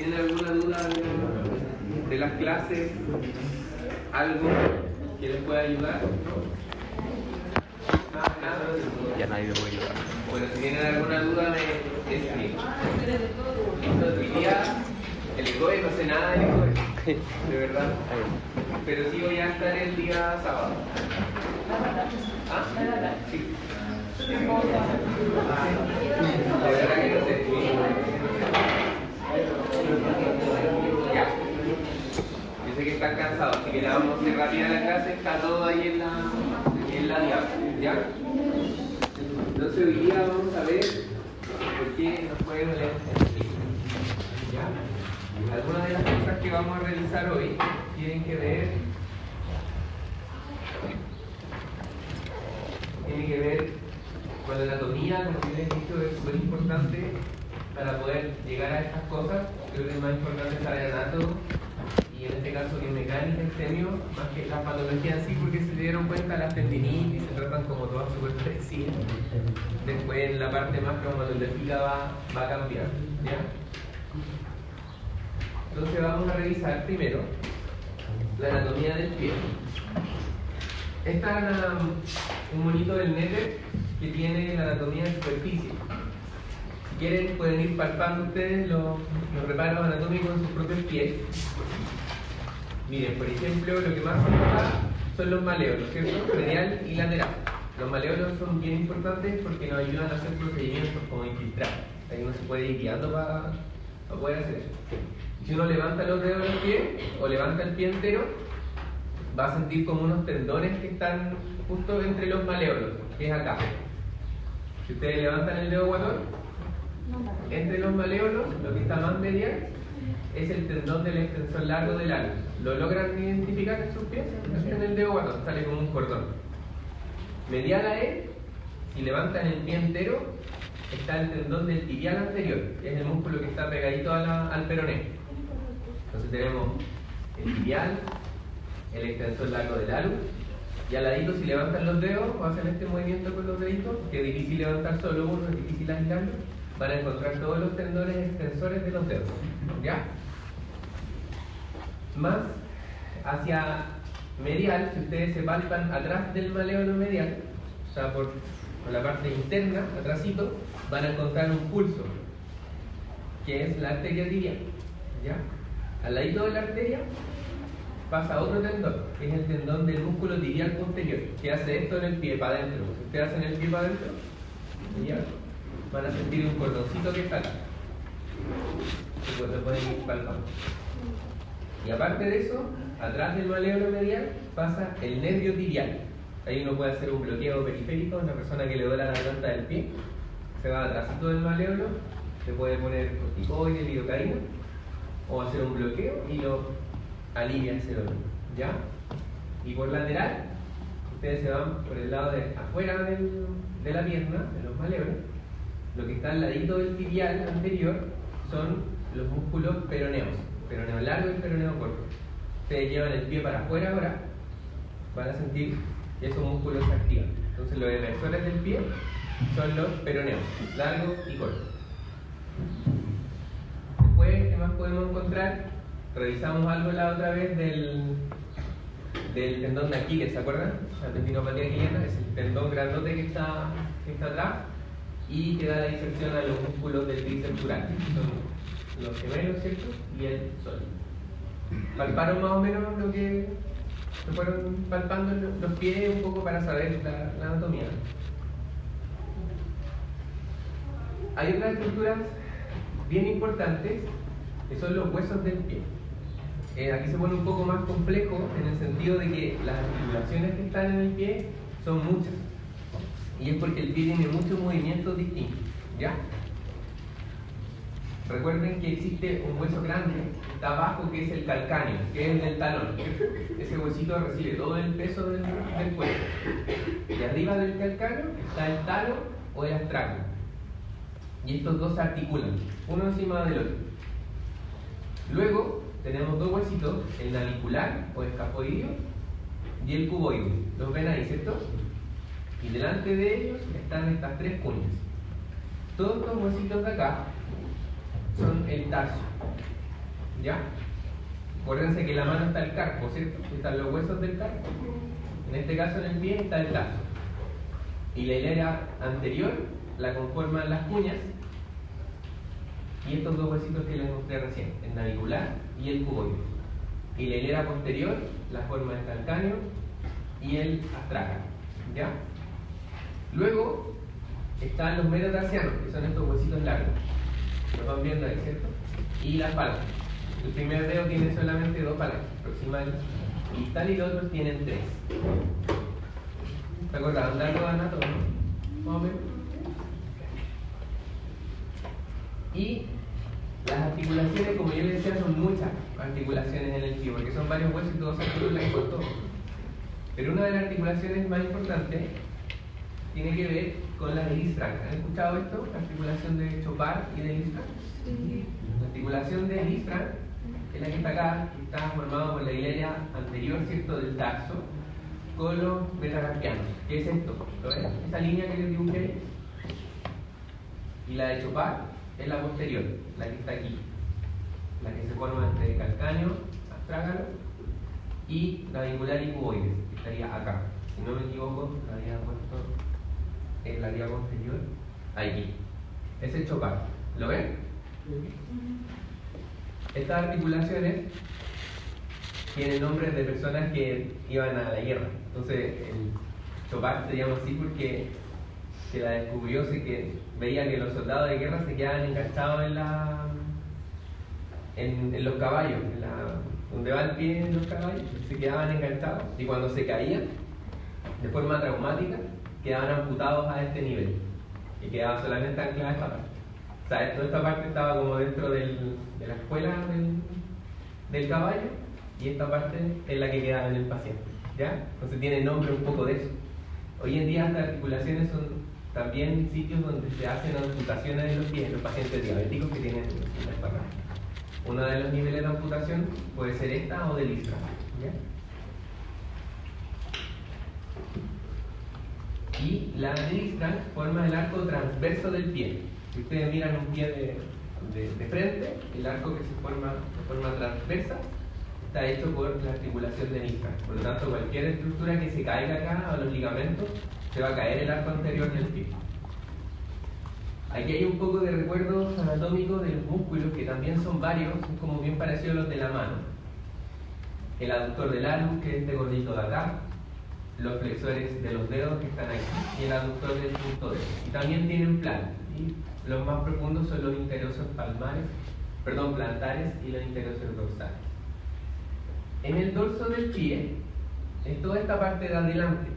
¿Tienen alguna duda de las clases? ¿Algo que les pueda ayudar? ¿Nada? Ya nadie me puede ayudar. Bueno, si tienen alguna duda, me escriben. Hoy día, el ECOE, no sé nada del ECOE, de verdad. Pero sí voy a estar el día sábado. ¿Ah? Sí. La verdad que no sé. Ya. Yo sé que están cansados, así que le vamos a hacer rápida la clase. Está todo ahí en la diapo. ¿Ya? Entonces hoy día vamos a ver por qué nos puede doler el pie. ¿Ya? Algunas de las cosas que vamos a realizar hoy tienen que ver con la anatomía. Como les he dicho, es súper importante para poder llegar a estas cosas. Creo que es más importante saber anato y en este caso biomecánica, extemio, más que la patología en sí, porque si se dieron cuenta las tendinitis se tratan como todas súper parecidas. Después en la parte más traumatológica va a cambiar. ¿Ya? Entonces vamos a revisar primero la anatomía del pie. Esta es un monito del Netter que tiene la anatomía de superficie. Si quieren pueden ir palpando ustedes los reparos anatómicos en sus propios pies. Miren, por ejemplo, lo que más se nota son los maleolos, ¿cierto? Medial y lateral. Los maleolos son bien importantes porque nos ayudan a hacer procedimientos como infiltrar. Ahí uno se puede ir guiando para poder hacer eso. Y si uno levanta los dedos del pie o levanta el pie entero, va a sentir como unos tendones que están justo entre los maleolos, que es acá. Si ustedes levantan el dedo guatón, entre los maleolos, lo que está más medial es el tendón del extensor largo del alus. ¿Lo logran identificar en sus pies? En el dedo guatón, sale como un cordón. Medial a él, si levantan el pie entero, está el tendón del tibial anterior, que es el músculo que está pegadito al peroné. Entonces tenemos el tibial, el extensor largo del alus, y al ladito, si levantan los dedos o hacen este movimiento con los deditos, que es difícil levantar solo uno, es difícil aislarlo, van a encontrar todos los tendones extensores de los dedos. ¿Ya? Más hacia medial, si ustedes se palpan atrás del maleolo medial, o sea, por la parte interna, atrásito, van a encontrar un pulso, que es la arteria tibial. ¿Ya? Al ladito de la arteria pasa otro tendón, que es el tendón del músculo tibial posterior, que hace esto en el pie para adentro. Si ustedes hacen el pie para adentro, ¿ya? Van a sentir un cordoncito que está acá. Después lo pueden ir palpando. Y aparte de eso, atrás del maleolo medial pasa el nervio tibial. Ahí uno puede hacer un bloqueo periférico. Una persona que le duele la planta del pie se va atrásito del maleolo, se puede poner corticoides, lidocaína, o hacer un bloqueo y lo alivia ese dolor. ¿Ya? Y por lateral, ustedes se van por el lado de afuera de la pierna, de los maleolos. Lo que está al ladito del tibial anterior son los músculos peroneos, peroneo largo y peroneo corto. Ustedes llevan el pie para afuera ahora, van a sentir que esos músculos se activan. Entonces los emersores del pie son los peroneos, largo y corto. Después, ¿qué más podemos encontrar? Revisamos algo la otra vez del tendón de Aquiles, ¿se acuerdan? La tendinopatía aquiliana es el tendón grandote que está atrás y que da la disección a los músculos del tríceps dural. Son los gemelos, ¿cierto? Y el sólido. ¿Palparon más o menos lo que se fueron palpando los pies un poco para saber la anatomía? Hay otras estructuras bien importantes que son los huesos del pie. Aquí se pone un poco más complejo en el sentido de que las articulaciones que están en el pie son muchas. Y es porque el pie tiene muchos movimientos distintos. ¿Ya? Recuerden que existe un hueso grande que está abajo, que es el calcáneo, que es el del talón. Ese huesito recibe todo el peso del cuerpo. Y arriba del calcáneo está el talo o el astraco. Y estos dos se articulan, uno encima del otro. Luego tenemos dos huesitos, el navicular o escafoideo y el cuboideo. ¿Los ven ahí, cierto? Y delante de ellos están estas tres cuñas. Todos estos huesitos de acá son el tarso. ¿Ya? Acuérdense que en la mano está el carpo, ¿cierto? Están los huesos del carpo. En este caso en el pie está el tarso. Y la hilera anterior la conforman las cuñas y estos dos huesitos que les mostré recién, el navicular y el cuboide. Y la hilera posterior la forma el calcáneo y el astrágalo. ¿Ya? Luego están los metatarsianos, que son estos huesitos largos. Lo van viendo ahí, ¿cierto? Y las palancas. El primer dedo tiene solamente 2 palancas proximales y tal y los otros tienen 3. ¿Se acordaron de algo de anatomía? Más o menos. Y las articulaciones, como yo les decía, son muchas articulaciones en el pie, porque son varios huesos y todos se articulan con todo. Pero una de las articulaciones más importantes tiene que ver con la de Lisfranc. ¿Han escuchado esto? La articulación de Chopard y de Lisfranc. Sí. La articulación de Lisfranc es la que está acá, que está formada por la hilera anterior, ¿cierto?, del tarso, con los metacarpianos. ¿Qué es esto? ¿Lo ven? Esa línea que les dibujé ahí. Y la de Chopard es la posterior, la que está aquí, la que se forma entre calcáneo, astrágalo y navicular y cuboides, que estaría acá. Si no me equivoco, la había puesto en la vía posterior, aquí. Es el Chopard. ¿Lo ven? Estas articulaciones tienen nombres de personas que iban a la guerra. Entonces, el Chopard se llama así porque se la descubrió, que veía que los soldados de guerra se quedaban enganchados en los caballos, donde va el pie en los caballos, se quedaban enganchados y cuando se caían de forma traumática quedaban amputados a este nivel y quedaba solamente anclada esta parte. O sea, toda esta parte estaba como dentro de la espuela del caballo y esta parte es la que quedaba en el paciente, ¿ya? Entonces tiene nombre un poco de eso. Hoy en día estas articulaciones son también sitios donde se hacen amputaciones de los pies en los pacientes diabéticos que tienen una esparrada. Uno de los niveles de amputación puede ser esta o de Lisfranc, ¿ya? Y la de Lisfranc forma el arco transverso del pie. Si ustedes miran un pie de frente, el arco que se forma de forma transversa está hecho por la articulación de Lisfranc. Por lo tanto, cualquier estructura que se caiga acá a los ligamentos, se va a caer el arco anterior del pie. Aquí hay un poco de recuerdos anatómicos de los músculos, que también son varios, son como bien parecidos a los de la mano. El aductor del alus, que es este gordito de acá, los flexores de los dedos que están aquí, y el aductor del punto dedo. Y también tienen plano. Y los más profundos son los interosos plantares y los interosos dorsales. En el dorso del pie, en toda esta parte de adelante,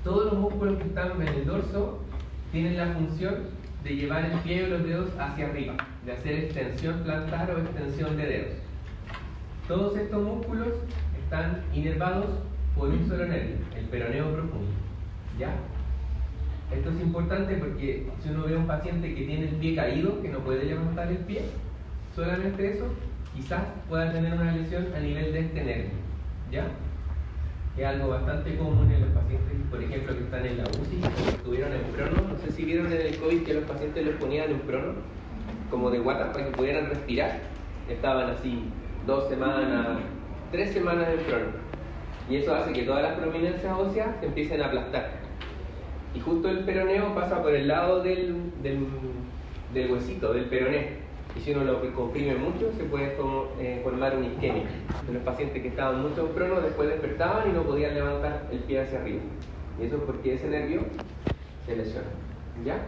todos los músculos que están en el dorso tienen la función de llevar el pie y los dedos hacia arriba, de hacer extensión plantar o extensión de dedos. Todos estos músculos están inervados por un solo nervio, el peroneo profundo. ¿Ya? Esto es importante porque si uno ve a un paciente que tiene el pie caído, que no puede levantar el pie, solamente eso, quizás pueda tener una lesión a nivel de este nervio. ¿Ya? Que es algo bastante común en los pacientes, por ejemplo, que están en la UCI, que estuvieron en prono. No sé si vieron en el COVID que los pacientes los ponían en prono, como de guata, para que pudieran respirar. Estaban así 2 semanas, 3 semanas en prono. Y eso hace que todas las prominencias óseas se empiecen a aplastar. Y justo el peroneo pasa por el lado del huesito, del peroné. Y si uno lo comprime mucho, se puede formar una isquemia. De los pacientes que estaban mucho en prono, después despertaban y no podían levantar el pie hacia arriba. Y eso es porque ese nervio se lesiona. ¿Ya?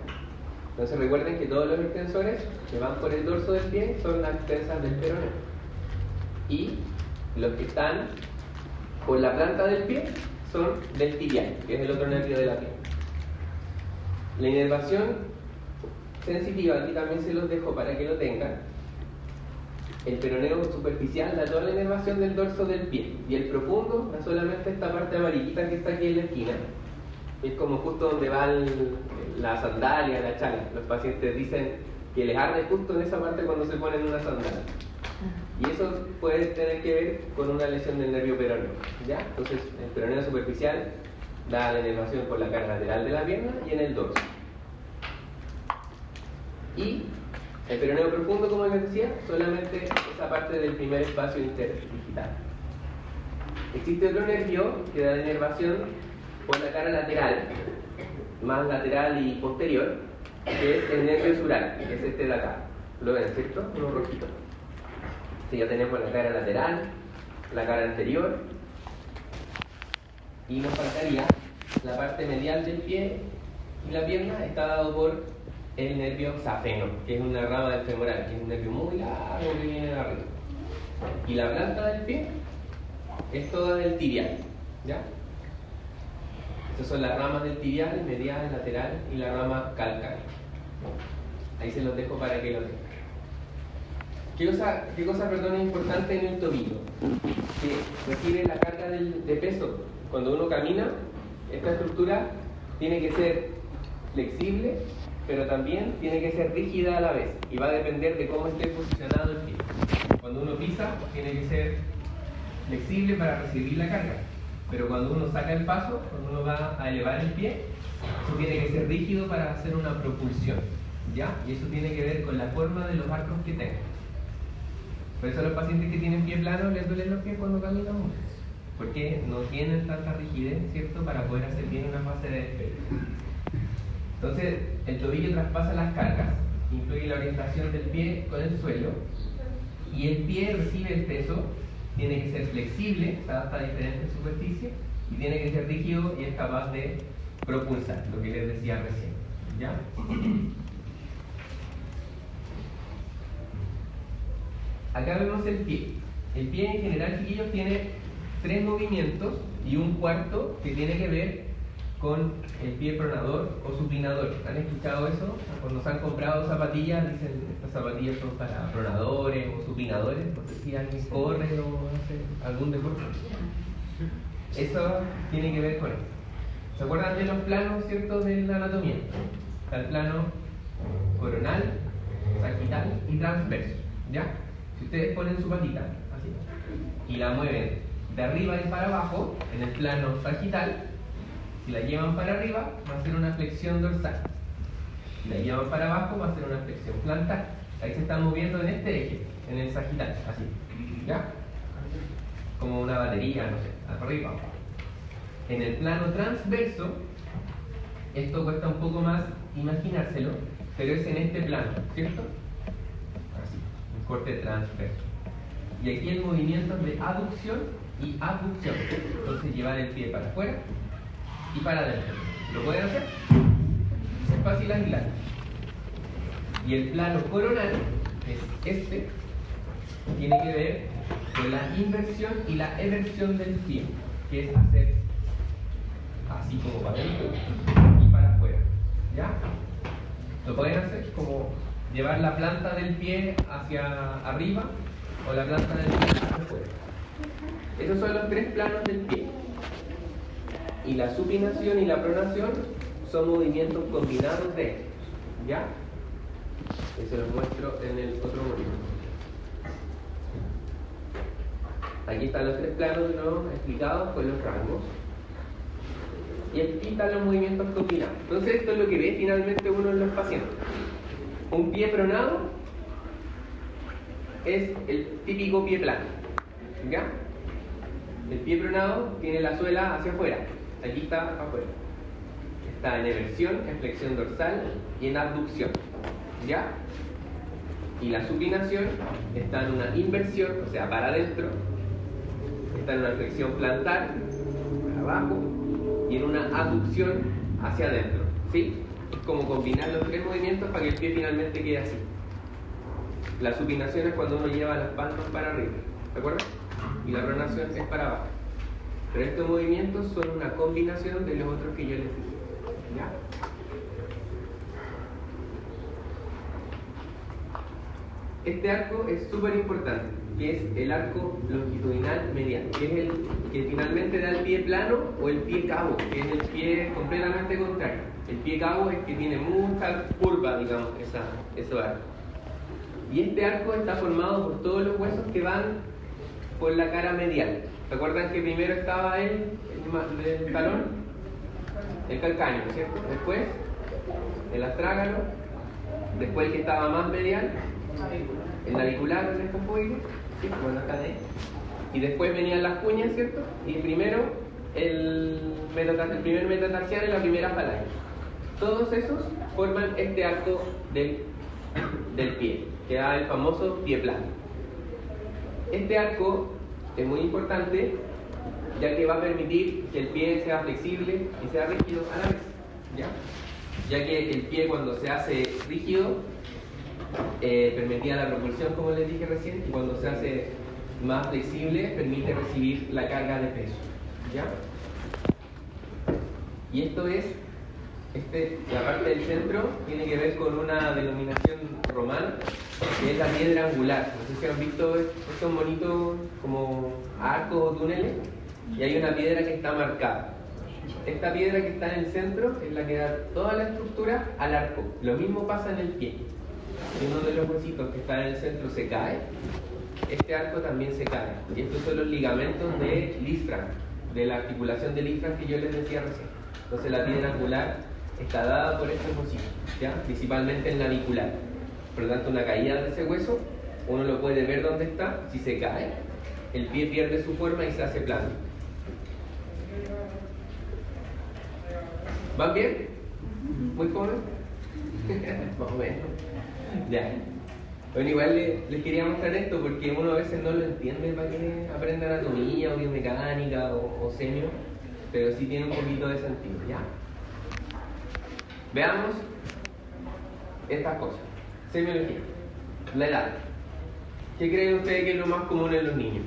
Entonces recuerden que todos los extensores que van por el dorso del pie son las extensas del peroneo. Y los que están por la planta del pie son del tibial, que es el otro nervio de la pierna. La inervación sensitiva, aquí también se los dejo para que lo tengan. El peroneo superficial da toda la inervación del dorso del pie, y el profundo da solamente esta parte amarillita que está aquí en la esquina. Es como justo donde va la sandalia, la chala. Los pacientes dicen que les arde justo en esa parte cuando se ponen una sandalia. Y eso puede tener que ver con una lesión del nervio peroneo, ¿ya? Entonces, el peroneo superficial da la inervación por la cara lateral de la pierna y en el dorso. Y El peroneo profundo, como les decía, solamente esa parte del primer espacio interdigital. Existe otro nervio que da inervación por la cara lateral, más lateral y posterior, que es el nervio sural, que es este de acá. ¿Lo ven, cierto? Uno rojito. Sí, ya tenemos la cara lateral, la cara anterior, y nos faltaría la parte medial del pie y la pierna. Está dado por el nervio safeno, que es una rama del femoral, que es un nervio muy largo que viene de arriba. Y la planta del pie es toda del tibial, ¿ya? Estas son las ramas del tibial, medial, lateral y la rama calcánea. Ahí se los dejo para que lo tengan. ¿Qué cosa es importante en el tobillo? Que recibe la carga de peso. Cuando uno camina, esta estructura tiene que ser flexible, pero también tiene que ser rígida a la vez. Y va a depender de cómo esté posicionado el pie. Cuando uno pisa, tiene que ser flexible para recibir la carga. Pero cuando uno saca el paso, cuando uno va a elevar el pie, eso tiene que ser rígido para hacer una propulsión, ¿ya? Y eso tiene que ver con la forma de los arcos que tengan. Por eso a los pacientes que tienen pie plano les duelen los pies cuando caminan mucho, porque no tienen tanta rigidez, ¿cierto?, para poder hacer bien una fase de despegue. Entonces, el tobillo traspasa las cargas, influye la orientación del pie con el suelo, y el pie recibe el peso. Tiene que ser flexible, se adapta a diferentes superficies, y tiene que ser rígido y es capaz de propulsar, lo que les decía recién, ¿ya? Acá vemos el pie. El pie en general, chiquillos, tiene 3 movimientos y un cuarto que tiene que ver con el pie pronador o supinador. ¿Han escuchado eso? Cuando se han comprado zapatillas, dicen estas zapatillas son para pronadores o supinadores, por si alguien corre o hace algún deporte. Eso tiene que ver con eso. ¿Se acuerdan de los planos, cierto, de la anatomía? Está el plano coronal, sagital y transverso, ¿ya? Si ustedes ponen su patita así y la mueven de arriba y para abajo en el plano sagital, si la llevan para arriba va a ser una flexión dorsal, si la llevan para abajo va a ser una flexión plantar. Ahí se están moviendo en este eje, en el sagital, así, ¿ya? Como una batería, no sé, arriba, abajo. En el plano transverso, esto cuesta un poco más imaginárselo, pero es en este plano, ¿cierto? Así, un corte transverso. Y aquí el movimiento es de aducción y abducción. Entonces llevar el pie para afuera y para adentro. ¿Lo pueden hacer? Es fácil aislar. Y el plano coronal es este, tiene que ver con la inversión y la eversión del pie, que es hacer así como para adentro y para afuera, ¿ya? Lo pueden hacer como llevar la planta del pie hacia arriba o la planta del pie hacia afuera. Esos son los 3 planos del pie. Y la supinación y la pronación son movimientos combinados de estos, ¿ya? Eso lo muestro en el otro movimiento. Aquí están los 3 planos, ¿no?, explicados con los rangos. Y aquí están los movimientos combinados. Entonces esto es lo que ve finalmente uno en los pacientes. Un pie pronado es el típico pie plano, ¿ya? El pie pronado tiene la suela hacia afuera. Aquí está afuera. Está en eversión, en flexión dorsal y en abducción, ¿ya? Y la supinación está en una inversión, o sea, para adentro. Está en una flexión plantar, para abajo, y en una abducción hacia adentro, ¿sí? Es como combinar los 3 movimientos para que el pie finalmente quede así. La supinación es cuando uno lleva las palmas para arriba, ¿de acuerdo? Y la pronación es para abajo. Pero estos movimientos son una combinación de los otros que yo les dije, ¿ya? Este arco es súper importante, que es el arco longitudinal medial, que es el que finalmente da el pie plano o el pie cabo, que es el pie completamente contrario. El pie cabo es que tiene mucha curva, digamos, ese arco. Y este arco está formado por todos los huesos que van por la cara medial. ¿Se acuerdan que primero estaba el talón? El calcáneo, ¿cierto? Después el astrágalo, Después el que estaba más medial, el navicular o el escafoide, ¿sí? Bueno, acá de. Y después venían las cuñas, ¿cierto? Y primero el primer metatarsiano y la primera falange. Todos esos forman este arco del pie, que da el famoso pie plano. Este arco es muy importante, ya que va a permitir que el pie sea flexible y sea rígido a la vez, ya que el pie, cuando se hace rígido, permitía la propulsión, como les dije recién, y cuando se hace más flexible permite recibir la carga de peso, ¿ya? Y esto es, la parte del centro tiene que ver con una denominación romana, que es la piedra angular. No sé si han visto estos bonitos como arcos o túneles, y hay una piedra que está marcada. Esta piedra que está en el centro es la que da toda la estructura al arco. Lo mismo pasa en el pie. Si uno de los huesitos que está en el centro se cae, este arco también se cae. Y estos son los ligamentos de Lisfranc, de la articulación de Lisfranc que yo les decía recién. Entonces la piedra angular está dada por estos huesitos, ¿ya? Principalmente el navicular. Por lo tanto, una caída de ese hueso, uno lo puede ver dónde está. Si se cae, el pie pierde su forma y se hace plano. ¿Van bien? ¿Muy cómodo? Más o menos. Ya. Bueno, igual les quería mostrar esto porque uno a veces no lo entiende para que aprenda anatomía o biomecánica o semio, pero sí tiene un poquito de sentido, ¿ya? Veamos estas cosas. Semiología. La edad. ¿Qué creen ustedes que es lo más común en los niños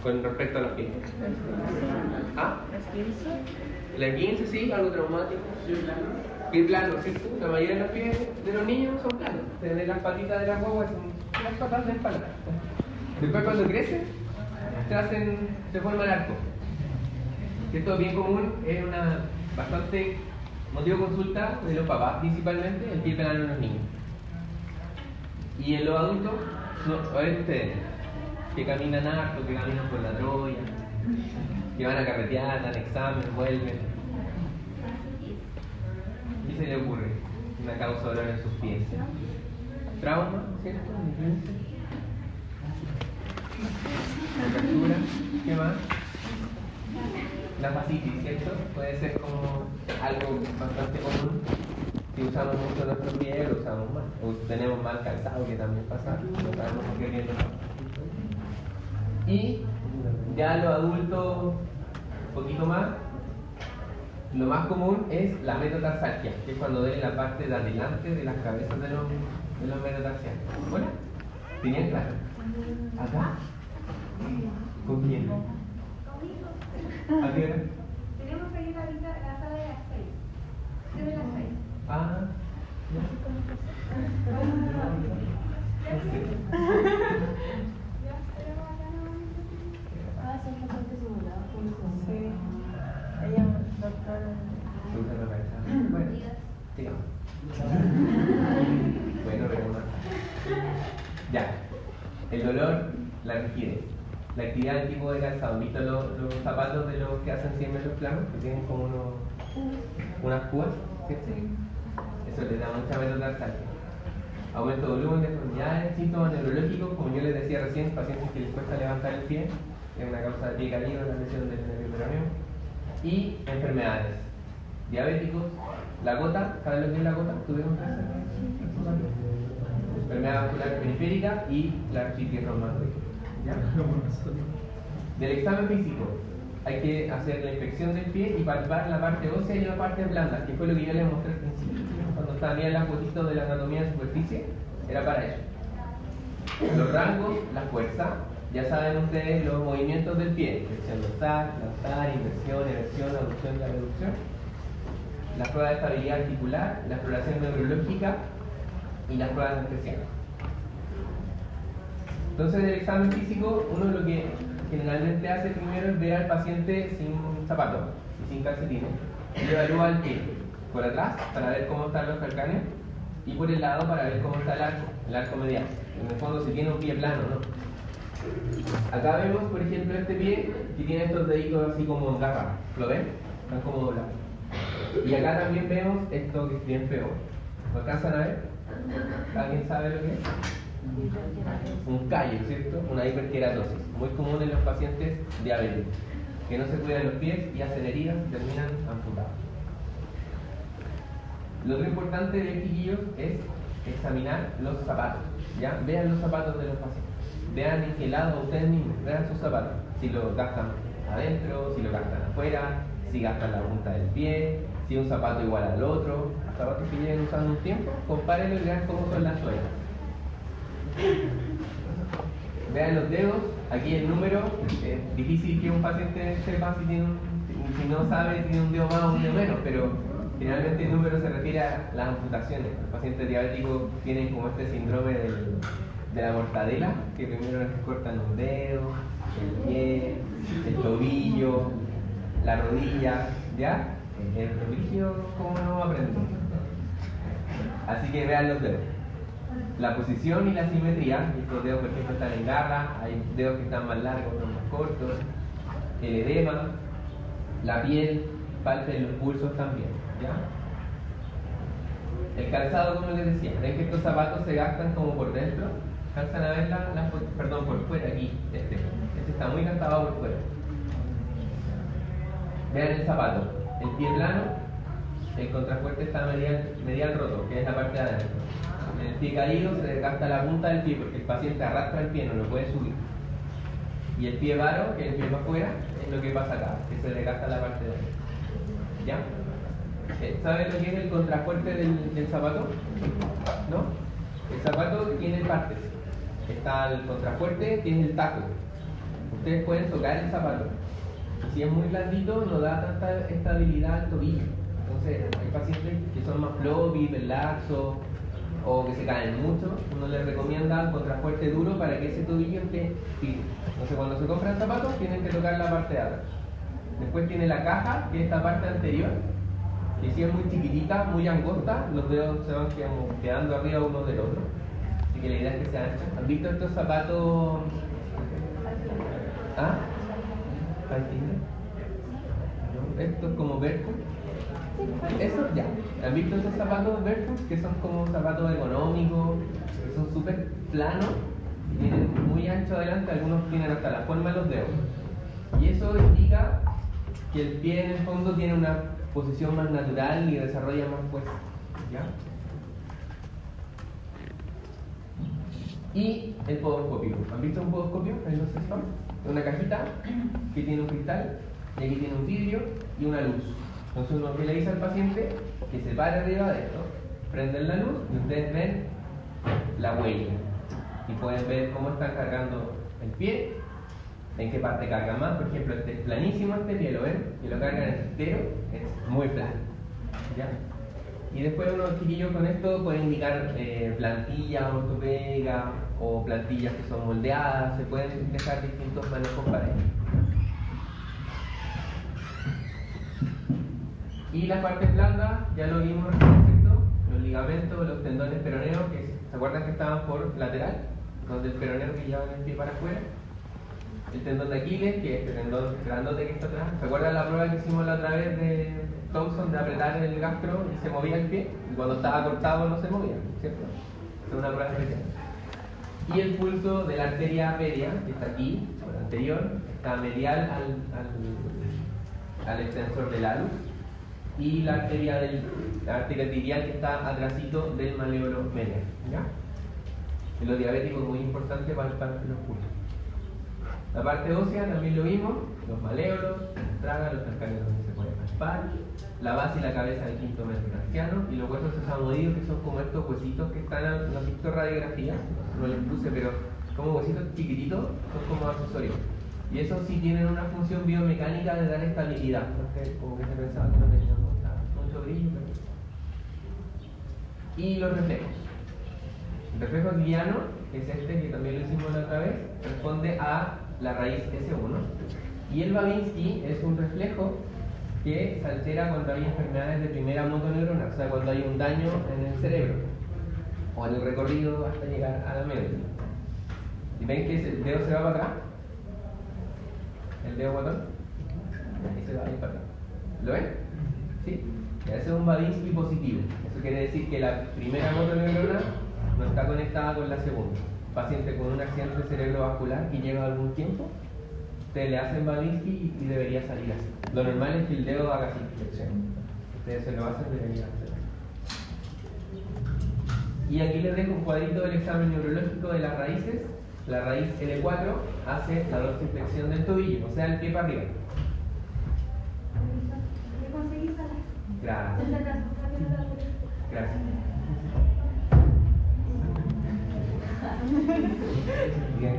con respecto a los pies? ¿Ah? La 15, sí, algo traumático. Pie plano, ¿cierto? La mayoría de los pies de los niños son planos. Tener las patitas de la guagua son las patas de espalda. Después, cuando crecen, se forma el arco. Esto es bien común, es una bastante motivo de consulta de los papás, principalmente el pie plano en los niños. Y en los adultos, no, a ver ustedes, que caminan harto, que caminan por la Troya, que van a carretear, dan examen, vuelven. ¿Qué se le ocurre? Una causa dolor en sus pies. Trauma, ¿cierto? Fractura, ¿qué más? La fascitis, ¿cierto? Puede ser como algo bastante común. Si usamos mucho nuestros pies, lo usamos mal. O tenemos mal calzado, que también pasa, no sabemos por qué viene. Y ya los adultos, un poquito más, lo más común es la metatarsalgia, que es cuando duele la parte de adelante de las cabezas de los metatarsianos. ¿Bueno? ¿Tenían claro? ¿Acá? ¿Con quién? ¿A qué hora? Tenemos que ir a la sala de las 6. ¿Qué de las 6? Ah, son pacientes simulados. Sí. Ella, doctora. bueno, digamos. Bueno, pero más. Ya. El dolor, la rigidez. La actividad del tipo de calzado. ¿Han visto los zapatos de los que hacen 100 metros planos? Que tienen como unas púas, ¿cierto? Eso les da mucha metatarsalgia. Aumento de volumen, deformidades, síntomas neurológicos, como yo les decía recién, pacientes que les cuesta levantar el pie, es una causa de pie caído, la lesión del nervio peroneo. Y enfermedades. Diabéticos, la gota, ¿saben lo que es la gota? ¿Tuvieron clase? Enfermedad vascular periférica y la artritis reumatoide. ¿Ya? Del examen físico, hay que hacer la inspección del pie y palpar la parte ósea y la parte blanda, que fue lo que yo les mostré al principio. Cuando estaban bien las fotitos de la anatomía de superficie, era para eso. Los rangos, la fuerza, ya saben ustedes los movimientos del pie: flexión dorsal, lanzar, inversión, eversión, aducción y la reducción. La prueba de estabilidad articular, la exploración neurológica y las pruebas anestesianas. Entonces, en el examen físico, uno lo que generalmente hace primero es ver al paciente sin zapatos y sin calcetines y evalúa el pie por atrás para ver cómo están los calcaneos y por el lado para ver cómo está el arco medial. En el fondo, si tiene un pie plano, ¿no? Acá vemos, por ejemplo, este pie que tiene estos deditos así como en garra. ¿Lo ven? Están como doblados. Y acá también vemos esto que es bien feo. ¿Lo alcanzan a ver? ¿Alguien sabe lo que es? Un callo, ¿cierto? Una hiperkeratosis, muy común en los pacientes diabéticos, que no se cuidan los pies y hacen heridas y terminan amputados. Lo otro importante de chiquillos es examinar los zapatos, ¿ya? Vean los zapatos de los pacientes, vean en qué lado ustedes mismos, vean sus zapatos, si lo gastan adentro, si lo gastan afuera, si gastan la punta del pie, si un zapato igual al otro, zapatos que lleven usando un tiempo, compárenlo y vean cómo son las suelas. Vean los dedos, aquí el número, es difícil que un paciente sepa si no sabe si tiene un dedo más o un dedo menos, pero generalmente el número se refiere a las amputaciones. Los pacientes diabéticos tienen como este síndrome de la mortadela, que primero les cortan un dedo, el pie, el tobillo, la rodilla, ¿ya? El tobillo, ¿cómo no aprendemos? Así que vean los dedos. La posición y la simetría, estos dedos por ejemplo están en garra, hay dedos que están más largos, otros más cortos, el edema, la piel, palpen los pulsos también, ¿ya? El calzado, como les decía, ven que estos zapatos se gastan como por dentro, alcanzan a ver perdón, por fuera aquí, este está muy gastado por fuera. Vean el zapato, el pie plano, el contrafuerte está medial roto, que es la parte de adentro. En el pie caído se desgasta la punta del pie porque el paciente arrastra el pie, no lo puede subir. Y el pie varo, que es el pie para afuera, es lo que pasa acá, que se desgasta la parte de adentro. ¿Ya? ¿Saben lo que es el contrafuerte del zapato? ¿No? El zapato tiene partes. Está el contrafuerte, tiene el taco. Ustedes pueden tocar el zapato. Y si es muy blandito, no da tanta estabilidad al tobillo. Entonces, hay pacientes que son más floppy, laxos, o que se caen mucho, uno les recomienda un contrafuerte duro para que ese tobillo esté firme. Entonces cuando se compran zapatos tienen que tocar la parte de atrás. Después tiene la caja, que es esta parte anterior, que si es muy chiquitita, muy angosta, los dedos se van quedando arriba uno del otro. Así que la idea es que se anchen. ¿Han visto estos zapatos? ¿Ah? Estos como barefoot. Eso ya. ¿Han visto esos zapatos barefoot que son como zapatos económicos, que son súper planos, tienen muy ancho adelante, algunos tienen hasta la forma de los dedos? Y eso indica que el pie en el fondo tiene una posición más natural y desarrolla más fuerza. ¿Ya? Y el podoscopio. ¿Han visto un podoscopio en los sexos? Una cajita que tiene un cristal y aquí tiene un vidrio y una luz. Entonces uno que le dice al paciente que se pare arriba de esto, prenden la luz y ustedes ven la huella y pueden ver cómo están cargando el pie, en qué parte cargan más. Por ejemplo, este es planísimo, este pie, ¿lo ven? Y lo cargan entero, es muy plano, ¿ya? Y después unos chiquillos con esto pueden indicar plantillas ortopédicas o plantillas que son moldeadas, se pueden dejar distintos manejos para ello. Y las partes blandas, ya lo vimos respecto, los ligamentos, los tendones peroneos, que ¿se acuerdan que estaban por lateral? Donde el peroneo que lleva el pie para afuera. El tendón de Aquiles, que es este tendón grandote que está atrás. ¿Se acuerdan la prueba que hicimos la otra vez de Thompson de apretar el gastro y se movía el pie? Y cuando estaba cortado no se movía, ¿cierto? Es una prueba especial. Y el pulso de la arteria media, que está aquí, por anterior, está medial al extensor del alus. Y la arteria tibial que está atrásito del maléolo medial, ¿ya? En los diabéticos es muy importante para los pulsos. La parte ósea también lo vimos, los maléolos, las estragas, los calcáreos donde se puede palpar, la base y la cabeza del quinto metatarsiano y los huesos sesamoideos, que son como estos huesitos que están en la pictorradiografía, no les puse, pero como huesitos chiquititos, son como accesorios. Y esos sí tienen una función biomecánica de dar estabilidad, no sé, como que se pensaba que no tenían mucho brillo, pero... Y los reflejos. El reflejo guiano, que es este que también lo hicimos la otra vez, responde a la raíz S1. Y el Babinski es un reflejo que se altera cuando hay enfermedades de primera motoneurona, o sea, cuando hay un daño en el cerebro o en el recorrido hasta llegar a la médula. ¿Y ven que el dedo se va para atrás? El dedo botón, ahí se va a ir para atrás. ¿Lo ven? ¿Sí? Ese es un Babinski positivo. Eso quiere decir que la primera motoneurona no está conectada con la segunda. Paciente con un accidente cerebrovascular y lleva algún tiempo, ustedes le hacen Babinski y debería salir así. Lo normal es que el dedo haga circunflexión. Ustedes se lo hacen, debería hacer así. Y aquí les dejo un cuadrito del examen neurológico de las raíces. La raíz L4 hace la dorsiflexión del tobillo, o sea, el pie para arriba. ¿Qué conseguís para Gracias. Gracias. Bien.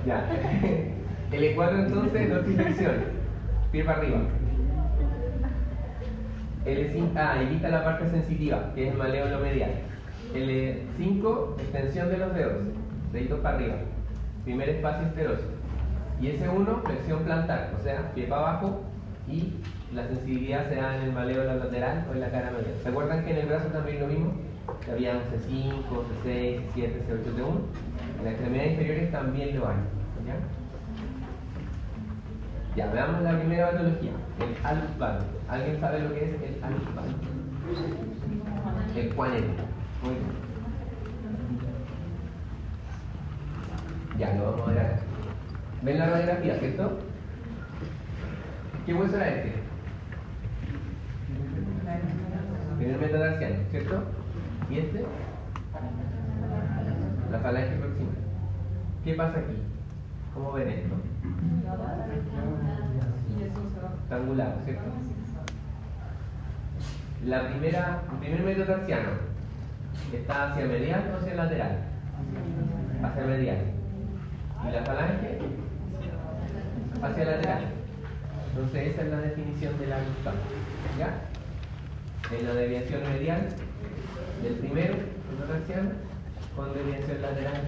Ya. L4 entonces, dorsiflexión. Pie para arriba. L5, y aquí está la parte sensitiva, que es el maléolo medial. L5, extensión de los dedos, deditos para arriba, primer espacio esteroso. Y S1, flexión plantar, o sea, pie para abajo, y la sensibilidad se da en el maléolo lateral o en la cara medial. ¿Se acuerdan que en el brazo también lo mismo? Que había un C5, C6, C7, C8, C1. En las extremidades inferiores también lo hay. ¿Ya? Ya, veamos la primera patología, el alus valgus. ¿Alguien sabe lo que es el alus valgus? El juanete. Muy bien. Ya, lo vamos a ver acá. ¿Ven la radiografía, cierto? ¿Qué hueso era este? Primer metatarsiano, ¿cierto? ¿Y este? La falange proximal. ¿Qué pasa aquí? ¿Cómo ven esto? Está angulado, ¿cierto? El primer metatarsiano está hacia medial o hacia lateral. Hacia medial. Y la falange hacia lateral. Entonces esa es la definición de la alus valgus. ¿Ya? En la deviación medial del primero metatarsiano con deviación lateral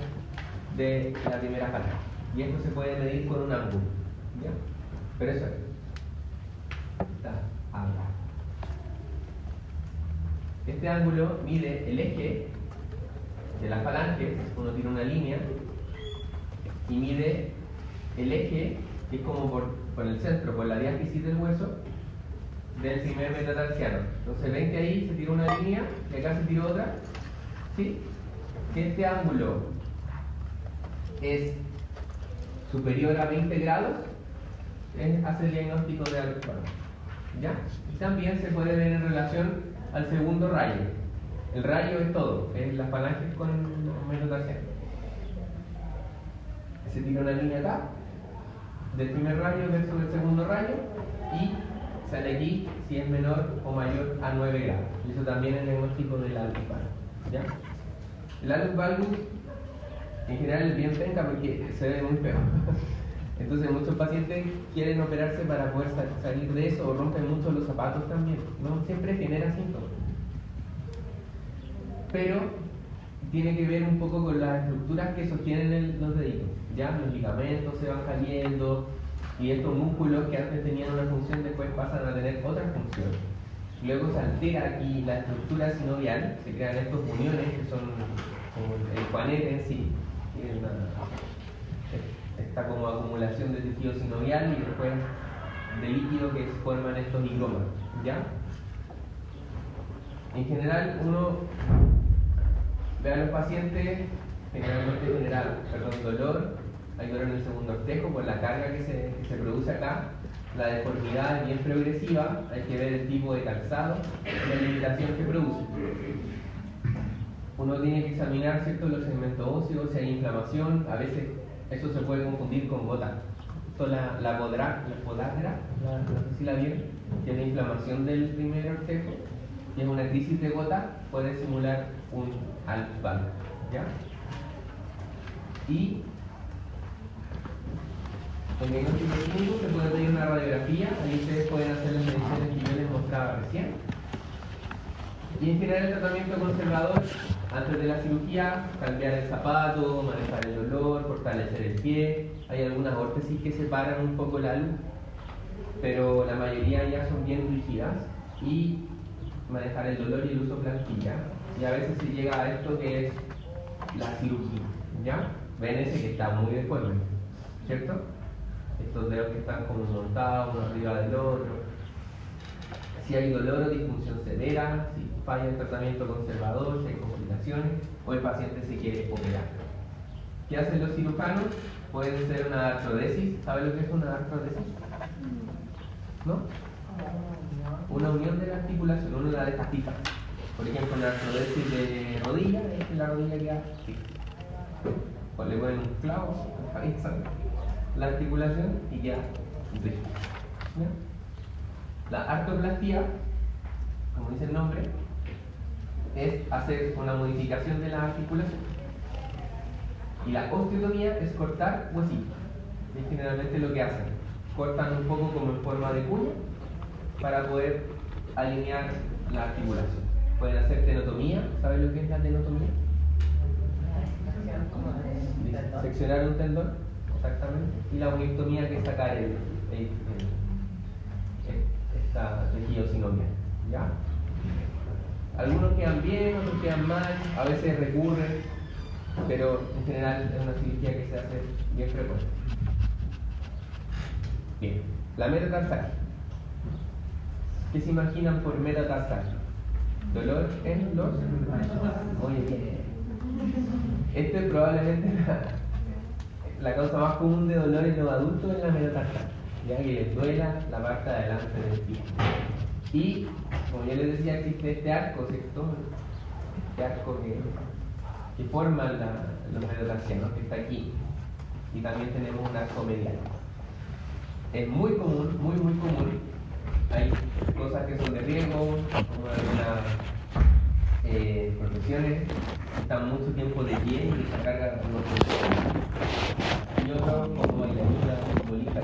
de la primera falange. Y esto se puede medir con un ángulo. ¿Ya? Pero eso está acá. Este ángulo mide el eje de la falange, uno tiene una línea, y mide el eje, que es como por el centro, por la diáfisis del hueso, del primer metatarsiano. Entonces ven que ahí se tira una línea, y acá se tira otra. ¿Sí? Si este ángulo es superior a 20 grados, hace el diagnóstico de alus valgus. ¿Ya? Y también se puede ver en relación al segundo rayo. El rayo es todo, es las falanges con metatarsiano. Se tira una línea acá, del primer rayo versus el segundo rayo, y sale aquí si es menor o mayor a 9 grados. Y eso también es el diagnóstico del alus valgus. ¿Ya? El alus valgus en general es bien penca porque se ve muy feo. Entonces muchos pacientes quieren operarse para poder salir de eso, o rompen mucho los zapatos también. No siempre genera síntomas. Pero tiene que ver un poco con las estructuras que sostienen los deditos. Ya los ligamentos se van cayendo, y estos músculos que antes tenían una función después pasan a tener otra función. Luego se altera aquí la estructura sinovial, se crean estos uniones que son como el juanete en sí. Esta como acumulación de tejido sinovial y después de líquido que forman estos higromas. ¿Ya? En general uno ve a los pacientes generalmente dolor, hay dolor en el segundo ortejo por la carga que se produce acá. La deformidad es bien progresiva, hay que ver el tipo de calzado y la limitación que produce. Uno tiene que examinar, ¿cierto?, los segmentos óseos, si hay inflamación. A veces eso se puede confundir con gota. Esto la podadera, no sé si la vieron, tiene inflamación del primer ortejo y en una crisis de gota puede simular un alus valgus. ¿Ya? Y en diagnóstico clínico se puede pedir una radiografía, ahí ustedes pueden hacer las mediciones que yo les mostraba recién. Y en general el tratamiento conservador, antes de la cirugía, cambiar el zapato, manejar el dolor, fortalecer el pie. Hay algunas órtesis que separan un poco la luz, pero la mayoría ya son bien rígidas. Y manejar el dolor y el uso plantilla. Y a veces se llega a esto que es la cirugía. ¿Ya? Ven ese que está muy deforme, ¿cierto? Estos dedos que están como montados uno arriba del otro. si hay dolor o disfunción severa, si falla el tratamiento conservador, si hay complicaciones o el paciente se quiere operar. ¿Qué hacen los cirujanos? Pueden ser una artrodesis. ¿Sabe lo que es una artrodesis? ¿No? Una unión de la articulación, uno la deja fija. Por ejemplo, una artrodesis de rodilla, es que la rodilla queda fija. Pues le ponen un clavo, la articulación y queda rígida. La artroplastía, como dice el nombre, es hacer una modificación de la articulación. Y la osteotomía es cortar huesitos. Es generalmente lo que hacen. Cortan un poco como en forma de cuña para poder alinear la articulación. Pueden hacer tenotomía. ¿Saben lo que es la tenotomía? Seccionar un tendón, exactamente. Y la unectomía, que es sacar esta tejido sinovial. ¿Ya? Algunos quedan bien, otros quedan mal, a veces recurren, pero en general es una cirugía que se hace bien frecuente. Bien, la metatarsalia. ¿Qué se imaginan por metatarsalia? Dolor en los... Muy bien. Esta es probablemente la causa más común de dolor en los adultos, es la metatarsalia, ya que les duela la parte de adelante del pie. Y, como yo les decía, existe este arco, ¿cierto? Este arco que forma los metatarsianos, que está aquí. Y también tenemos un arco medial. Es muy común, muy común. Hay cosas que son de riesgo, como algunas profesiones, están mucho tiempo de pie y se cargan los profesionales. Y otros, como bailarina, futbolista,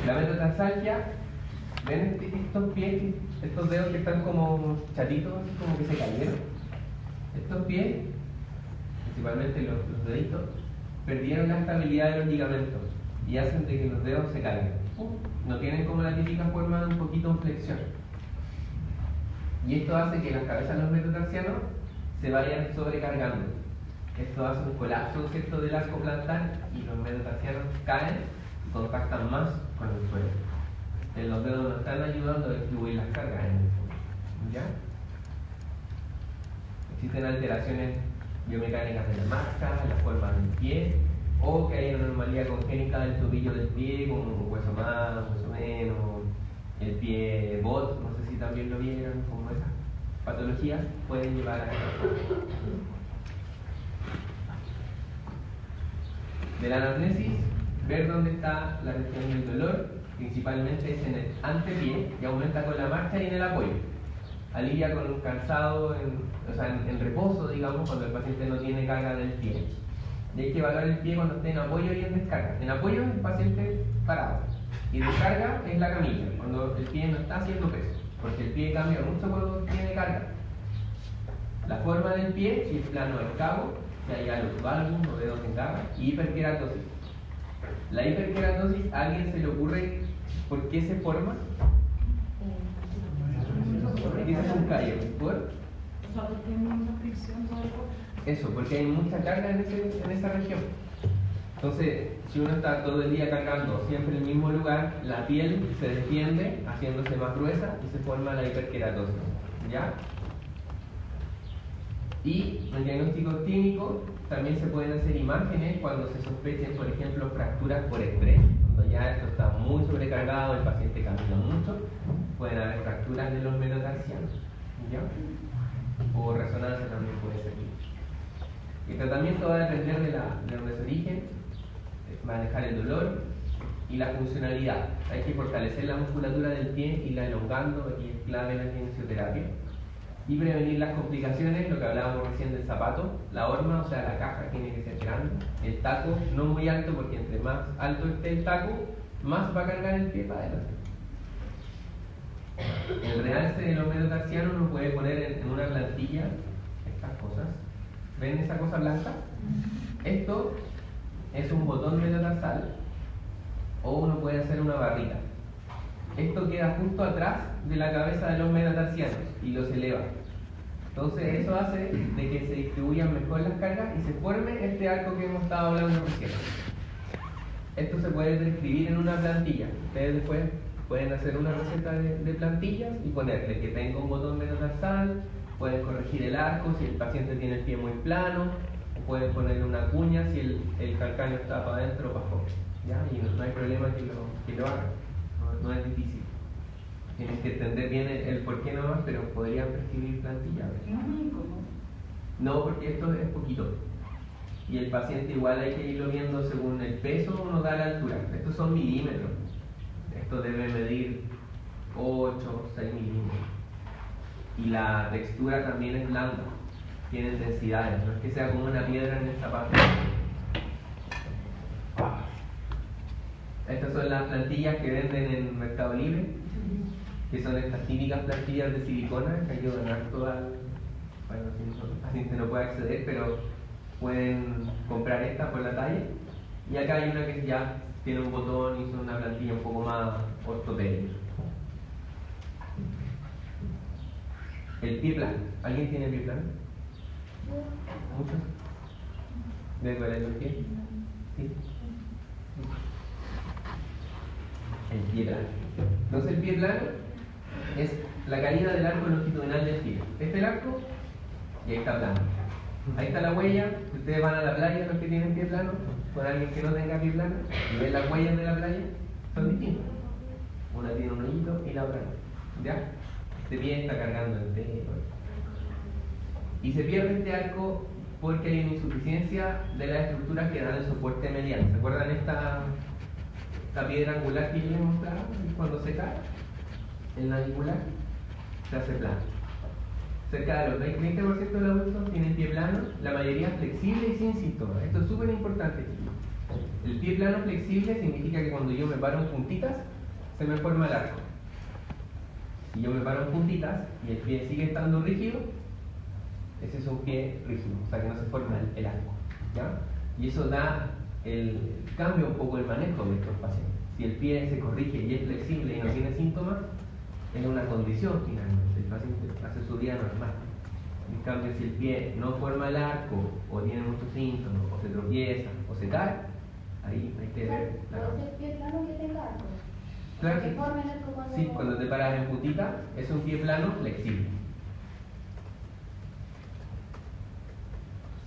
la metatarsalgia, ven estos pies, estos dedos que están como chatitos, como que se cayeron. Estos pies, principalmente los deditos, perdieron la estabilidad de los ligamentos y hacen de que los dedos se caigan. No tienen como la típica forma de un poquito en flexión. Y esto hace que las cabezas de los metatarsianos se vayan sobrecargando. Esto hace un colapso, ¿cierto?, del arco plantar y los metatarsianos caen y contactan más con el suelo. Los dedos nos están ayudando a distribuir las cargas en el fondo. ¿Ya? Existen alteraciones biomecánicas de la marca, la forma del pie, o que hay una anomalía congénita del tobillo del pie, como un hueso más, un hueso menos, el pie bot, no sé si también lo vieron, como esas patologías pueden llevar a esto. De la anamnesis, ver dónde está la región del dolor, principalmente es en el antepié, y aumenta con la marcha y en el apoyo. Alivia con un cansado, en reposo, digamos, cuando el paciente no tiene carga del pie. Y hay que evaluar el pie cuando esté en apoyo y en descarga. En apoyo es el paciente parado. Y descarga es la camilla, cuando el pie no está haciendo peso. Porque el pie cambia mucho cuando tiene carga. La forma del pie, si es plano es cabo, si hay algo valgus o dedos en garra, y hiperkeratosis. La hiperkeratosis, ¿a alguien se le ocurre por qué se forma? Porque es un callo. ¿Por? Eso, porque hay mucha carga en esa región. Entonces, si uno está todo el día cargando siempre en el mismo lugar, la piel se defiende haciéndose más gruesa y se forma la hiperkeratosis. ¿Ya? Y en diagnóstico clínico también se pueden hacer imágenes cuando se sospechen, por ejemplo, fracturas por estrés. Cuando ya esto está muy sobrecargado, el paciente camina mucho, pueden haber fracturas de los metatarsianos. ¿Ya? O resonancia también puede ser. El tratamiento va a depender de donde se origen, manejar el dolor y la funcionalidad. Hay que fortalecer la musculatura del pie y la elongando, aquí es clave la fisioterapia. Y prevenir las complicaciones, lo que hablábamos recién del zapato, la horma, o sea, la caja tiene que ser grande, el taco no muy alto, porque entre más alto esté el taco, más va a cargar el pie para adelante. El realce de los metatarsianos uno puede poner en una plantilla estas cosas. ¿Ven esa cosa blanca? Esto es un botón metatarsal, o uno puede hacer una barrita. Esto queda justo atrás de la cabeza de los metatarsianos y los eleva. Entonces eso hace de que se distribuyan mejor las cargas y se forme este arco que hemos estado hablando recién. Esto se puede describir en una plantilla. Ustedes después pueden hacer una receta de plantillas y ponerle que tenga un botón metatarsal, pueden corregir el arco si el paciente tiene el pie muy plano, o pueden ponerle una cuña si el calcáneo está para adentro o para afuera. ¿Ya? Y no hay problema que lo hagan, no es difícil. Tienen que entender bien el por qué nomás, pero podrían prescribir plantillas. No, porque esto es poquito. Y el paciente igual hay que irlo viendo según el peso, uno da la altura. Estos son milímetros. Esto debe medir 8, 6 milímetros. Y la textura también es blanda. Tienen densidades, no es que sea como una piedra en esta parte. Estas son las plantillas que venden en Mercado Libre, que son estas típicas plantillas de silicona que ayudan harto al paciente no puede acceder, pero pueden comprar esta por la talla. Y acá hay una que ya tiene un botón y son una plantilla un poco más ortopédica. El pie plano. ¿Alguien tiene pie plano? ¿Muchos? ¿De cuál es el pie? ¿Sí? El pie plano. Entonces el pie plano es la caída del arco longitudinal del pie. Este es el arco y ahí está plano. Ahí está la huella. Ustedes van a la playa, los que tienen pie plano, con alguien que no tenga pie plano, y ven las huellas de la playa, son distintas. Una tiene un hoyito y la otra no. ¿Ya? Este pie está cargando el dedo. Y se pierde este arco porque hay una insuficiencia de las estructuras que dan el soporte medial. ¿Se acuerdan esta piedra angular que yo les mostraba? Cuando se cae, el navicular se hace plano. Cerca de los 20% de los adultos tienen pie plano, la mayoría flexible y sin síntomas. Esto es súper importante. El pie plano flexible significa que cuando yo me paro en puntitas, se me forma el arco. Si yo me paro en puntitas y el pie sigue estando rígido, ese es un pie rígido, o sea que no se forma el arco. ¿Ya? Y eso cambia un poco el manejo de estos pacientes. Si el pie se corrige y es flexible y no tiene síntomas, es una condición finalmente, el paciente hace su vida normal. En cambio, si el pie no forma el arco, o tiene muchos síntomas, o se tropieza, o se cae, ahí hay que ver la causa. ¿Puede ser pie plano que tenga arco? Claro Que que forme el arco cuando... sí, cuando te paras en puntita, es un pie plano flexible.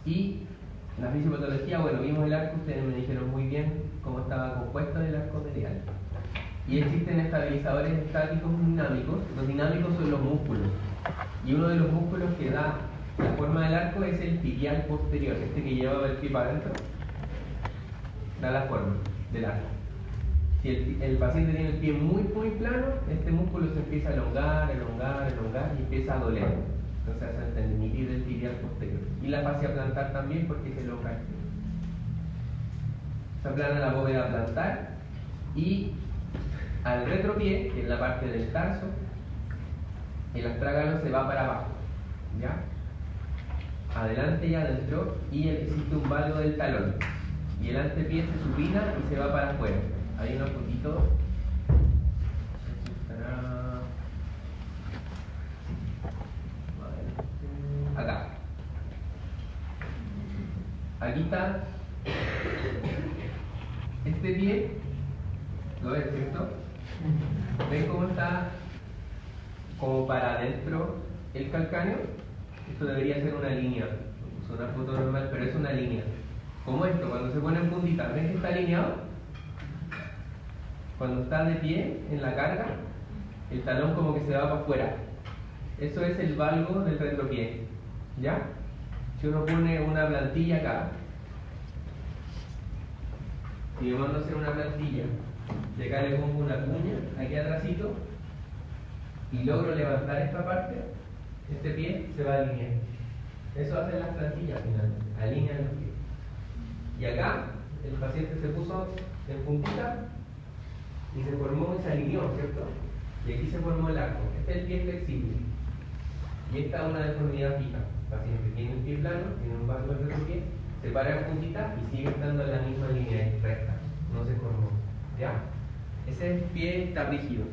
Y la fisiopatología, bueno, vimos el arco, ustedes me dijeron muy bien cómo estaba compuesto el arco medial. Y existen estabilizadores estáticos dinámicos. Los dinámicos son los músculos. Y uno de los músculos que da la forma del arco es el tibial posterior, este que lleva el pie para adentro, da la forma del arco. Si el paciente tiene el pie muy plano, este músculo se empieza a elongar y empieza a doler. Entonces hace el tendinitis del tibial posterior. Y la fascia plantar también porque se elonga. Se aplana la bóveda plantar y al retropié, que es la parte del tarso, el astrágalo se va para abajo, ¿ya? Adelante y adentro, y existe un valgo del talón. Y el antepié se supina y se va para afuera. Hay una fotito. Acá. Aquí está este pie. ¿Lo ven, cierto? ¿Ven cómo está como para adentro el calcáneo? Esto debería ser una línea. Es una foto normal, pero es una línea. Como esto, cuando se pone en puntita, ¿ven que está alineado? Cuando está de pie en la carga, el talón como que se va para afuera. Eso es el valgo del retropié. ¿Ya? Si uno pone una plantilla acá, y yo mando a hacer una plantilla, de acá le pongo una cuña, aquí atrásito, y logro levantar esta parte, este pie se va a alinear. Eso hacen las plantillas finalmente, alinean los pies. Y acá, el paciente se puso en puntita, y se formó y se alineó, ¿cierto? Y aquí se formó el arco. Este es el pie flexible. Y esta es una deformidad fija. El paciente tiene un pie plano, tiene un valgo del retropié, se para en puntita y sigue estando en la misma línea recta. No se formó. ¿Ya? Ese pie está rígido.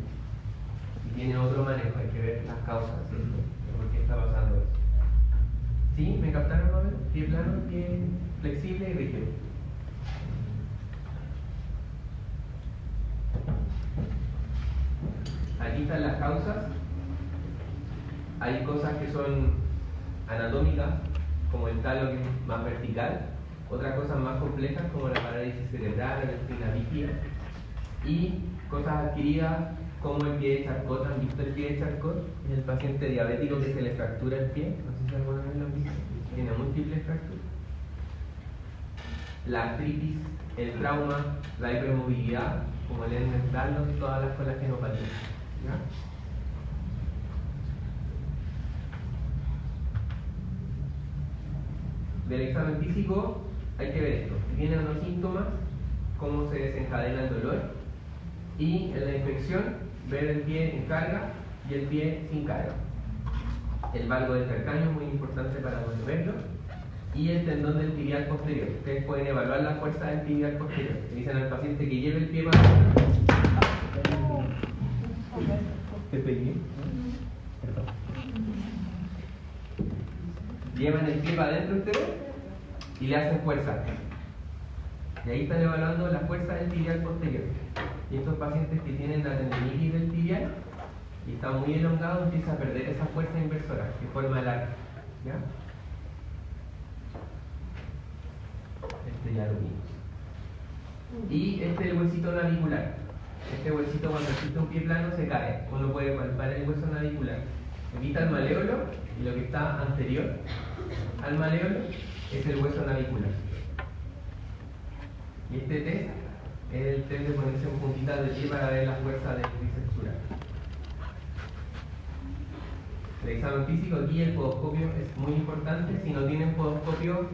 Y tiene otro manejo, hay que ver las causas, ¿cierto? De por qué está pasando eso. ¿Sí? ¿Me captaron más o menos? Pie plano, pie flexible y rígido. Aquí están las causas. Hay cosas que son anatómicas, como el talo que es más vertical, otras cosas más complejas como la parálisis cerebral, la espina bífida, y cosas adquiridas como el pie de Charcot. ¿Han visto el pie de Charcot? Es el paciente diabético que se le fractura el pie, no sé si alguna vez lo han visto, tiene múltiples fracturas. La artritis, el trauma, la hipermovilidad, como el Ehlers-Danlos, todas las colagenopatías. ¿Ya? Del examen físico hay que ver esto. Vienen unos síntomas, cómo se desencadena el dolor, y en la inspección ver el pie en carga y el pie sin carga. El valgo del calcáneo es muy importante para poder verlo, y el tendón del tibial posterior. Ustedes pueden evaluar la fuerza del tibial posterior. Le dicen al paciente que lleve el pie para adelante. ¿Te pegué? Perdón. Llevan el pie para adentro ustedes y le hacen fuerza. Y ahí están evaluando la fuerza del tibial posterior. Y estos pacientes que tienen la tendinitis del tibial y están muy elongados empiezan a perder esa fuerza inversora que forma el arco. ¿Ya? Este ya lo vimos. Y este es el huesito navicular. Este huesito, cuando existe un pie plano, se cae. Uno puede palpar el hueso navicular. Aquí está el maleolo, y lo que está anterior al maleolo es el hueso navicular. Y este test es el test de ponerse en puntitas de pie para ver la fuerza del trisexural. El examen físico, aquí el podoscopio es muy importante. Si no tienen podoscopio,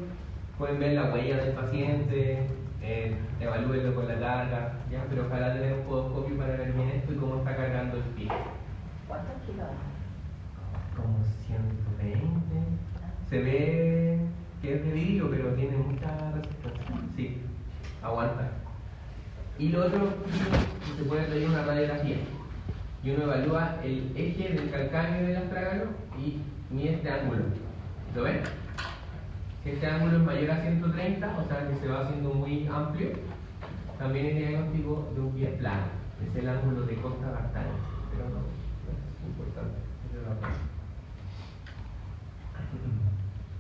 pueden ver la huella del paciente, evalúenlo con la carga, ¿ya? Pero ojalá tener un podoscopio para ver bien esto y cómo está cargando el pie. ¿Cuántos kilos? Como 120. Se ve que es de vidrio, pero tiene mucha resistencia. Sí, aguanta. Y lo otro, se puede pedir una radiografía. Y uno evalúa el eje del calcáneo y del astrágalo y mide este ángulo. ¿Lo ven? Si este ángulo es mayor a 130, o sea que se va haciendo muy amplio, también es diagnóstico de un pie plano. Es el ángulo de Costa-Bartani. Pero no es importante.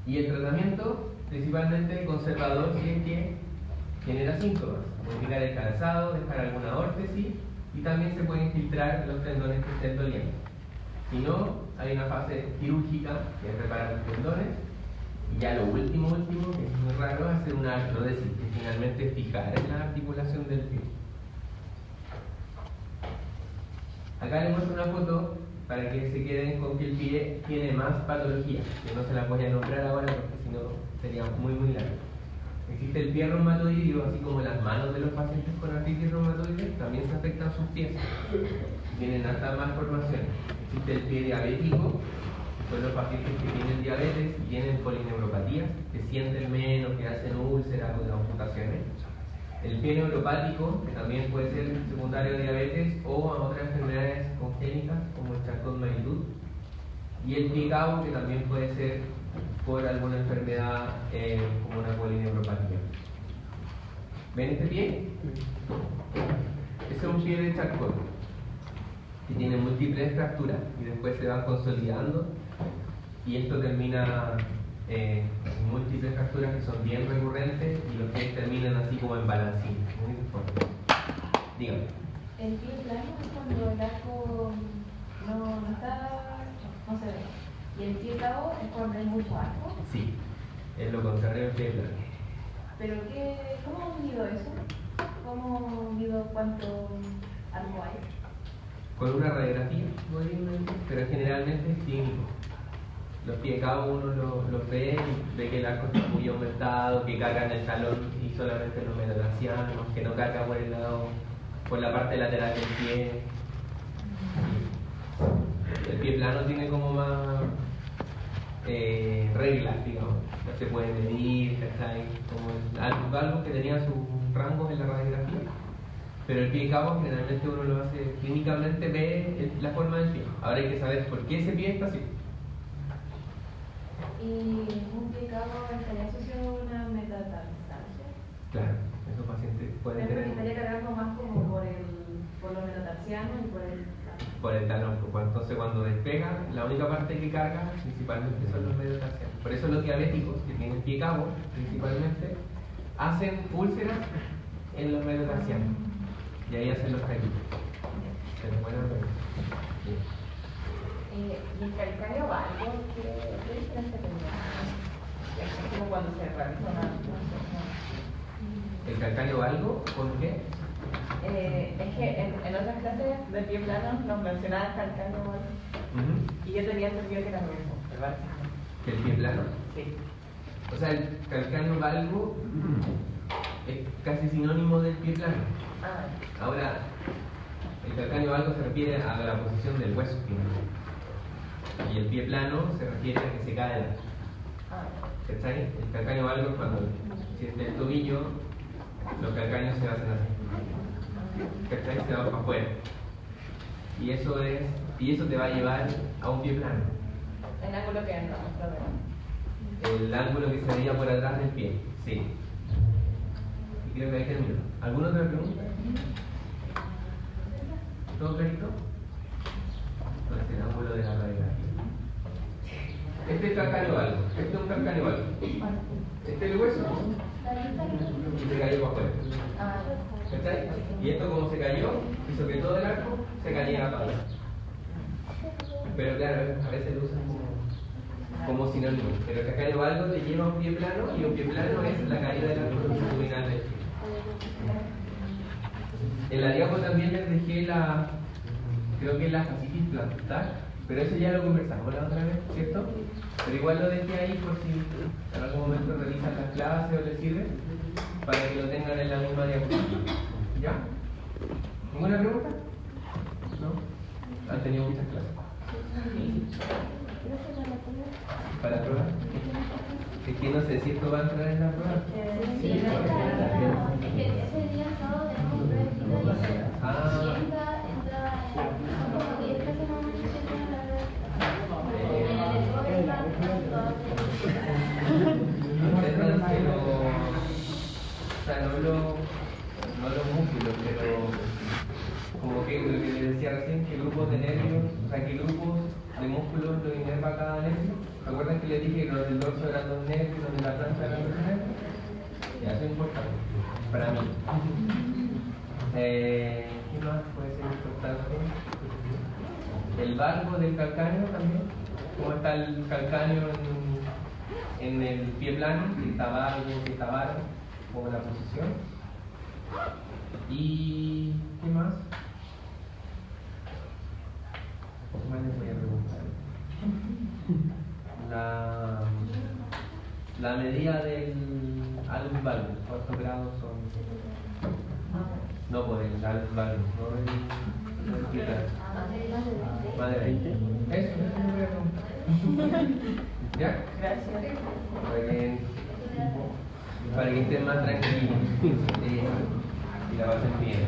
Y el tratamiento, principalmente conservador, si es que genera síntomas. Modificar el calzado, dejar alguna órtesis, y también se pueden infiltrar los tendones que estén doliendo. Si no, hay una fase quirúrgica que es reparar los tendones. Y ya lo último, que es muy raro, es hacer una artrodesis, que finalmente es fijar en la articulación del pie. Acá les muestro una foto para que se queden con que el pie tiene más patología, que no se las voy a nombrar ahora porque si no sería muy largo. Existe el pie reumatoideo, así como las manos de los pacientes con artritis reumatoide, también se afectan sus pies. Tienen hasta malformaciones. Existe el pie diabético, que son los pacientes que tienen diabetes y tienen polineuropatías, que sienten menos, que hacen úlceras o amputaciones. El pie neuropático, que también puede ser secundario de diabetes o a otras enfermedades congénitas como el Charcot-Marie-Tooth. Y el pie cabo, que también puede ser por alguna enfermedad como una polineuropatía. ¿Ven este pie? Ese es un pie de Charcot, que tiene múltiples fracturas y después se van consolidando, y esto termina en múltiples fracturas que son bien recurrentes y los pies terminan así como en balancín. Muy importante. Dígame. El pie plano es cuando el arco no se ve. Y el pie cabo es cuando hay mucho arco. Sí, es lo contrario del pie plano. ¿Pero cómo mido eso? ¿Cómo mido cuánto arco hay? Con una radiografía, pero generalmente es clínico. Los pies cabo uno los ve y ve que el arco está muy aumentado, que carga en el talón y solamente los metatarsales, que no carga por la parte lateral del pie. El pie plano tiene como más reglas, digamos. No se puede medir, ¿cachai? Como algo que tenía sus rangos en la radiografía. Pero el pie cabo generalmente uno lo hace clínicamente, ve la forma del pie. Ahora hay que saber por qué ese pie está así. Y un pie cabo estaría asociado a una metatarsalgia. Claro, esos pacientes pueden Pero tener estaría cargando más como por los metatarsianos y por el por el talón. Entonces cuando despega, la única parte que carga principalmente son los metatarsianos. Por eso los diabéticos que tienen pie cabo, principalmente, hacen úlceras en los metatarsianos. Y ahí hacen los callitos. Pero bueno, ¿Y el calcáneo valgo? ¿Qué diferencia tenía? Es como cuando se realiza una ¿el calcáneo valgo? ¿Por qué? es que en otras clases de pie plano nos mencionaban calcáneo valgo. Y yo tenía entendido que era lo mismo, ¿verdad? ¿El pie plano? Sí. O sea, el calcáneo valgo es casi sinónimo del pie plano. Ah, Ahora, el calcáneo valgo se refiere a la posición del hueso espinal. Y el pie plano se refiere a que se cae el arco. ¿Cachai? El calcáneo valgo es cuando siente el tobillo, los calcáneos se hacen así. ¿Cachai? Se van para afuera. Y eso te va a llevar a un pie plano. el ángulo que no, problema. El ángulo que se veía por atrás del pie. Sí. Y creo que ahí terminó. ¿Alguna otra pregunta? ¿Todo clarito? Entonces el ángulo de la radiografía. Este es calcáneo valgo. Este es un calcáneo valgo. Este es el hueso y se cayó para afuera. ¿Cachai? Y esto como se cayó, hizo que todo el arco se cayera para atrás. Pero claro, a veces lo usan como sinónimo. Pero el calcáneo valgo te lleva a un pie plano y un pie plano es la caída del arco longitudinal del pie. En la diapo también les dejé creo que es la fascitis plantar, pero eso ya lo conversamos la otra vez, ¿cierto? Pero igual lo dejé ahí por si en algún momento revisan las clases o les sirve, para que lo tengan en la misma diapositiva. ¿Ya? ¿Ninguna pregunta? ¿No? ¿Han tenido muchas clases? ¿Para la prueba? Es que no sé si esto va a entrar en la prueba. Sí, es que ese día sábado tenemos un prueba de cita. Ah. Si entra como 10 clases más o menos que entra en la prueba. En el enfoque de la prueba. O sea, no los músculos, pero como que lo que les decía recién, que grupos de nervios, o sea, que grupos de músculos lo inerva cada nervio. ¿Recuerdan que les dije que los del dorso eran dos nervios, los de la plancha eran dos nervios? Ya, eso es importante para mí. ¿Qué más puede ser importante? El valgo del calcáneo también. ¿Cómo está el calcáneo en el pie plano? Si está valgo, si está varo, como la posición. ¿Y qué más? ¿Qué más les voy a preguntar? La medida del alus valgus, ¿cuántos grados son? No por el alus valgus, no el hospital. Más de 20. Eso me voy a preguntar. ¿Ya? Gracias. Para que estén más tranquilos y la pasen bien.